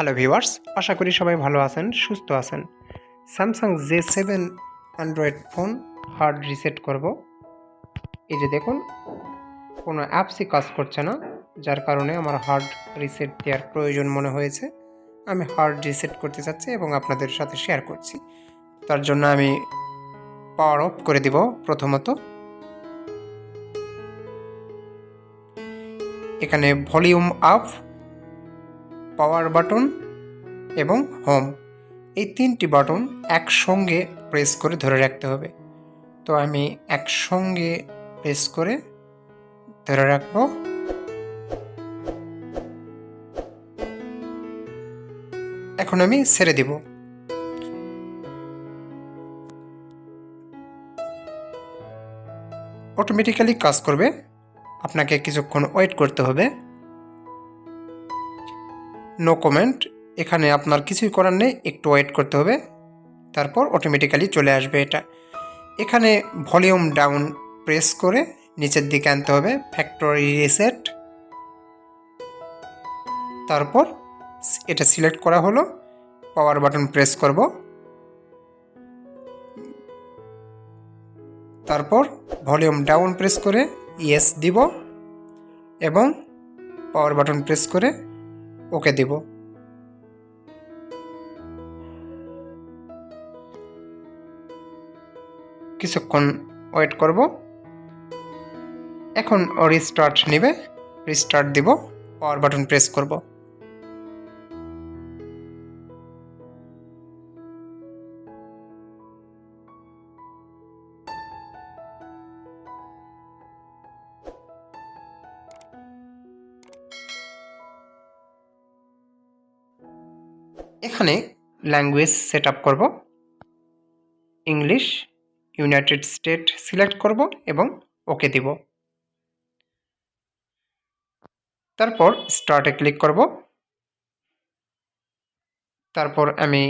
Hello viewers, আশা করি সবাই ভালো আছেন, সুস্থ আছেন। Samsung J7 Android phone hard reset করব। এই যে দেখুন, কোনো অ্যাপসই কাজ করছে না, যার কারণে আমার হার্ড রিসেট দেওয়ার প্রয়োজন মনে হয়েছে। আমি হার্ড রিসেট করতে চাচ্ছি এবং আপনাদের সাথে শেয়ার করছি। তার জন্য আমি পাওয়ার অফ করে দিব। প্রথমত এখানে ভলিউম আপ, পাওয়ার বাটন এবং হোম, এই তিনটি বাটন একসঙ্গে প্রেস করে ধরে রাখতে হবে। তো আমি একসঙ্গে প্রেস করে ধরে রাখব। এখন আমি ছেড়ে দিব। অটোমেটিক্যালি কাজ করবে, আপনাকে কিছুক্ষণ ওয়েট করতে হবে। নো কমেন্ট, এখানে আপনার কিছুই করার নেই, একটু ওয়েট করতে হবে, তারপর অটোমেটিক্যালি চলে আসবে এটা। এখানে ভলিউম ডাউন প্রেস করে নিচের দিকে আনতে হবে, ফ্যাক্টরি রিসেট। তারপর এটা সিলেক্ট করা হলো, পাওয়ার বাটন প্রেস করব। তারপর ভলিউম ডাউন প্রেস করে ইয়েস দিব এবং পাওয়ার বাটন প্রেস করে ওকে দিব। কিছুক্ষণ ওয়েট করব। এখন রিস্টার্ট নেবে, রিস্টার্ট দিব, পাওয়ার বাটন প্রেস করব। এখানে ল্যাঙ্গুয়েজ সেট আপ করব, ইংলিশ, ইউনাইটেড স্টেট সিলেক্ট করব এবং ওকে দিব। তারপর স্টার্টে ক্লিক করব। তারপর আমি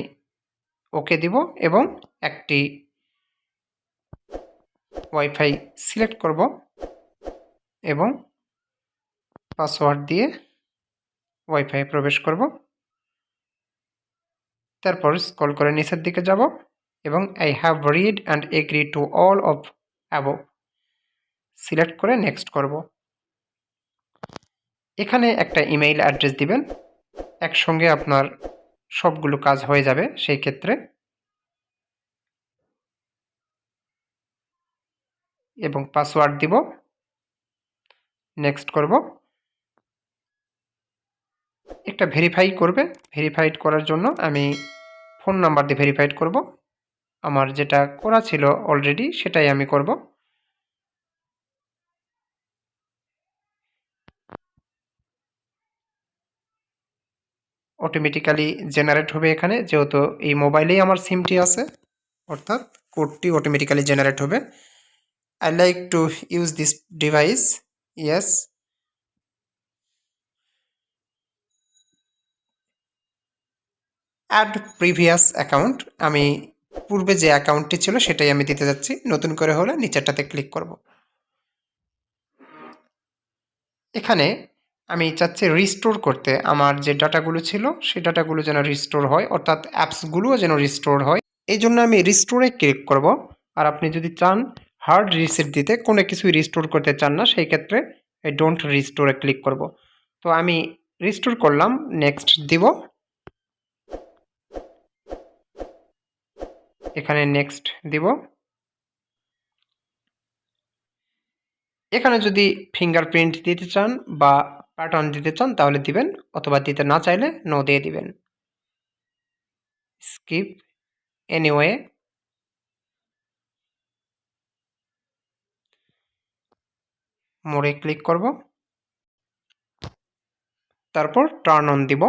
ওকে দিব এবং একটি ওয়াইফাই সিলেক্ট করব এবং পাসওয়ার্ড দিয়ে ওয়াইফাই প্রবেশ করব। তারপর স্ক্রল করে নিচের দিকে যাব এবং I have read and agree to all of above select করে নেক্সট করব। এখানে একটা ইমেইল অ্যাড্রেস দিবেন, একসঙ্গে আপনার সবগুলো কাজ হয়ে যাবে সেই ক্ষেত্রে। এবং পাসওয়ার্ড দিব, নেক্সট করব। একটা ভেরিফাই করবে, ভেরিফাইড করার জন্য আমি ফোন নাম্বার দিয়ে ভেরিফাইড করব। আমার যেটা করা ছিল অলরেডি সেটাই আমি করব। অটোমেটিক্যালি জেনারেট হবে এখানে, যেহেতু এই মোবাইলেই আমার সিমটি আছে, অর্থাৎ কোডটি অটোমেটিক্যালি জেনারেট হবে। I like to use this device, yes. Add previous account, আমি পূর্বে যে অ্যাকাউন্টটি ছিল সেটাই আমি দিতে যাচ্ছি। নতুন করে হলে নিচেরটাতে ক্লিক করব। এখানে আমি চাচ্ছি রিস্টোর করতে, আমার যে ডাটাগুলো ছিল সেই ডাটাগুলো যেন রিস্টোর হয়, অর্থাৎ অ্যাপসগুলোও যেন রিস্টোর হয়। এই জন্য আমি রিস্টোরে ক্লিক করব। আর আপনি যদি চান হার্ড রিসেট দিতে, কোনো কিছুই রিস্টোর করতে চান না, সেই ক্ষেত্রে এই ডোন্ট রিস্টোরে ক্লিক করব। তো আমি রিস্টোর করলাম, নেক্সট দিব। এখানে নেক্সট দিব। এখানে যদি ফিঙ্গারপ্রিন্ট দিতে চান বা প্যাটার্ন দিতে চান তাহলে দিবেন, অথবা দিতে না চাইলে নো দিয়ে দিবেন। স্কিপ এনিওয়ে, মোড়ে ক্লিক করব। তারপর টার্ন অন দিব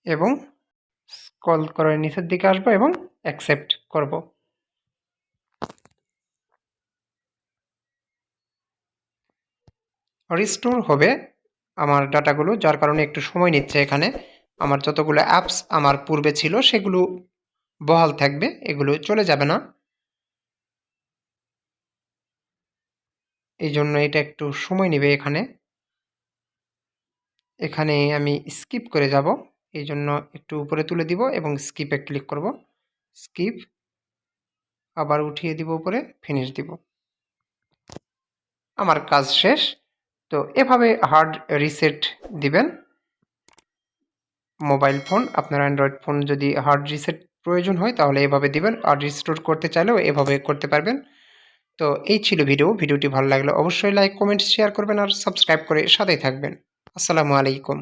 এবং স্ক্রল করে নিচের দিকে আসবো এবং অ্যাকসেপ্ট করব। রিস্টোর হবে আমার ডাটাগুলো, যার কারণে একটু সময় নিচ্ছে। এখানে আমার যতগুলো অ্যাপস আমার পূর্বে ছিল সেগুলো বহাল থাকবে, এগুলো চলে যাবে না। এই জন্য এটা একটু সময় নেবে এখানে। এখানে আমি স্কিপ করে যাব, এই জন্য একটু উপরে তুলে দিব এবং স্কিপে ক্লিক করব। স্কিপ, আবার উঠিয়ে দিব উপরে, ফিনিশ দিব। আমার কাজ শেষ। তো এভাবে হার্ড রিসেট দিবেন মোবাইল ফোন। আপনার অ্যান্ড্রয়েড ফোন যদি হার্ড রিসেট প্রয়োজন হয় তাহলে এভাবে দিবেন, আর রিস্টোর করতে চাইলেও এভাবে করতে পারবেন। তো এই ছিল ভিডিওটি ভালো লাগলে অবশ্যই লাইক, কমেন্ট, শেয়ার করবেন আর সাবস্ক্রাইব করে সাথেই থাকবেন। আসসালামু আলাইকুম।